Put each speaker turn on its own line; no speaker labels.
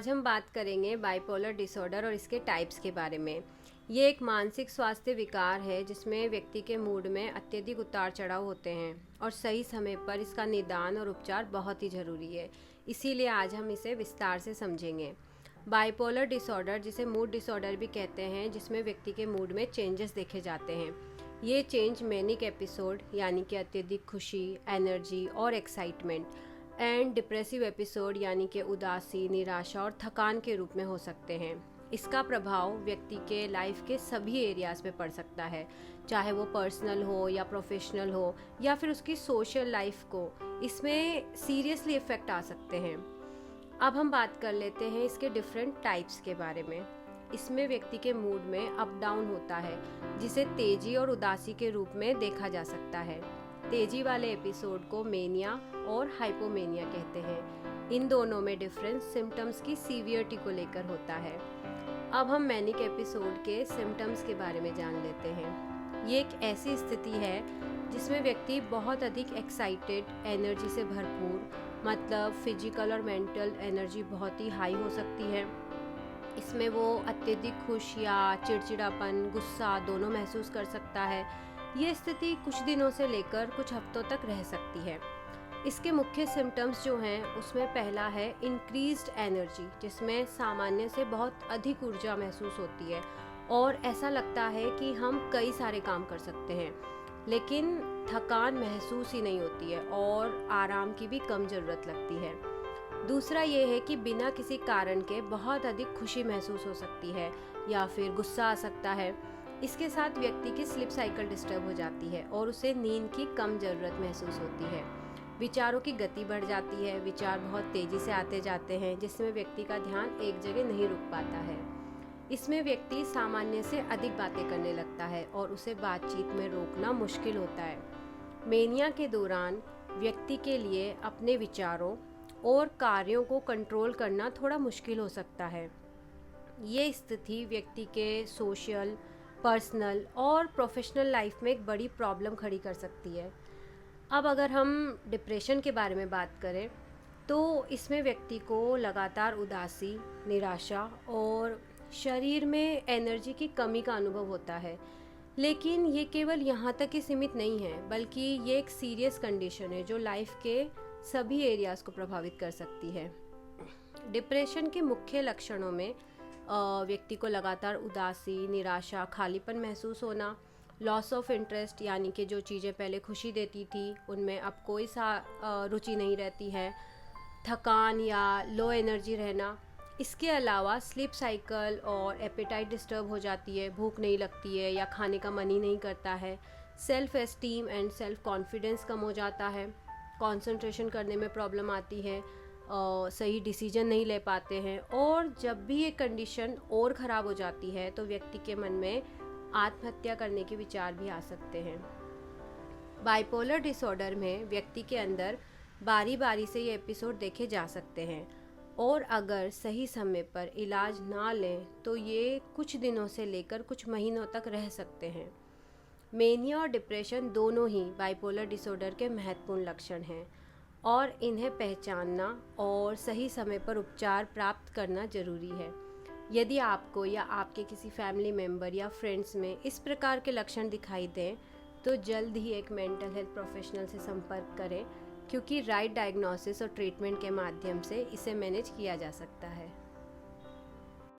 आज हम बात करेंगे बाइपोलर डिसऑर्डर और इसके टाइप्स के बारे में। ये एक मानसिक स्वास्थ्य विकार है जिसमें व्यक्ति के मूड में अत्यधिक उतार चढ़ाव होते हैं और सही समय पर इसका निदान और उपचार बहुत ही ज़रूरी है। इसीलिए आज हम इसे विस्तार से समझेंगे। बाइपोलर डिसऑर्डर, जिसे मूड डिसऑर्डर भी कहते हैं, जिसमें व्यक्ति के मूड में चेंजेस देखे जाते हैं। ये चेंज मैनिक एपिसोड यानी कि अत्यधिक खुशी, एनर्जी और एक्साइटमेंट एंड डिप्रेसिव एपिसोड यानी कि उदासी, निराशा और थकान के रूप में हो सकते हैं। इसका प्रभाव व्यक्ति के लाइफ के सभी एरियाज पे पड़ सकता है, चाहे वो पर्सनल हो या प्रोफेशनल हो या फिर उसकी सोशल लाइफ को इसमें सीरियसली इफेक्ट आ सकते हैं। अब हम बात कर लेते हैं इसके डिफरेंट टाइप्स के बारे में। इसमें व्यक्ति के मूड में अप डाउन होता है, जिसे तेजी और उदासी के रूप में देखा जा सकता है। तेजी वाले एपिसोड को मेनिया और हाइपोमेनिया कहते हैं। इन दोनों में डिफरेंस सिम्टम्स की सीवियरिटी को लेकर होता है। अब हम मैनिक एपिसोड के सिम्टम्स के बारे में जान लेते हैं। ये एक ऐसी स्थिति है जिसमें व्यक्ति बहुत अधिक एक्साइटेड, एनर्जी से भरपूर, मतलब फिजिकल और मेंटल एनर्जी बहुत ही हाई हो सकती है। इसमें वो अत्यधिक खुश या चिड़चिड़ापन, गुस्सा दोनों महसूस कर सकता है। ये स्थिति कुछ दिनों से लेकर कुछ हफ्तों तक रह सकती है। इसके मुख्य सिम्टम्स जो हैं उसमें पहला है इंक्रीज्ड एनर्जी, जिसमें सामान्य से बहुत अधिक ऊर्जा महसूस होती है और ऐसा लगता है कि हम कई सारे काम कर सकते हैं, लेकिन थकान महसूस ही नहीं होती है और आराम की भी कम ज़रूरत लगती है। दूसरा ये है कि बिना किसी कारण के बहुत अधिक खुशी महसूस हो सकती है या फिर गुस्सा आ सकता है। इसके साथ व्यक्ति की स्लीप साइकिल डिस्टर्ब हो जाती है और उसे नींद की कम ज़रूरत महसूस होती है। विचारों की गति बढ़ जाती है, विचार बहुत तेज़ी से आते जाते हैं, जिसमें व्यक्ति का ध्यान एक जगह नहीं रुक पाता है। इसमें व्यक्ति सामान्य से अधिक बातें करने लगता है और उसे बातचीत में रोकना मुश्किल होता है। मेनिया के दौरान व्यक्ति के लिए अपने विचारों और कार्यों को कंट्रोल करना थोड़ा मुश्किल हो सकता है। ये स्थिति व्यक्ति के सोशल, पर्सनल और प्रोफेशनल लाइफ में एक बड़ी प्रॉब्लम खड़ी कर सकती है। अब अगर हम डिप्रेशन के बारे में बात करें तो इसमें व्यक्ति को लगातार उदासी, निराशा और शरीर में एनर्जी की कमी का अनुभव होता है। लेकिन ये केवल यहाँ तक ही सीमित नहीं है, बल्कि ये एक सीरियस कंडीशन है जो लाइफ के सभी एरियाज़ को प्रभावित कर सकती है। डिप्रेशन के मुख्य लक्षणों में व्यक्ति को लगातार उदासी, निराशा, खालीपन महसूस होना, लॉस ऑफ इंटरेस्ट यानी कि जो चीज़ें पहले खुशी देती थी उनमें अब कोई रुचि नहीं रहती है, थकान या लो एनर्जी रहना। इसके अलावा स्लीप साइकिल और एपेटाइट डिस्टर्ब हो जाती है, भूख नहीं लगती है या खाने का मन ही नहीं करता है। Self esteem and self confidence कम हो जाता है, कंसंट्रेशन करने में प्रॉब्लम आती है, सही डिसीजन नहीं ले पाते हैं और जब भी ये कंडीशन और ख़राब हो जाती है तो व्यक्ति के मन में आत्महत्या करने के विचार भी आ सकते हैं। बाइपोलर डिसऑर्डर में व्यक्ति के अंदर बारी बारी से ये एपिसोड देखे जा सकते हैं और अगर सही समय पर इलाज ना लें तो ये कुछ दिनों से लेकर कुछ महीनों तक रह सकते हैं। मेनिया और डिप्रेशन दोनों ही बाइपोलर डिसऑर्डर के महत्वपूर्ण लक्षण हैं और इन्हें पहचानना और सही समय पर उपचार प्राप्त करना ज़रूरी है। यदि आपको या आपके किसी फैमिली मेम्बर या फ्रेंड्स में इस प्रकार के लक्षण दिखाई दें तो जल्द ही एक मेंटल हेल्थ प्रोफेशनल से संपर्क करें, क्योंकि राइट डायग्नोसिस और ट्रीटमेंट के माध्यम से इसे मैनेज किया जा सकता है।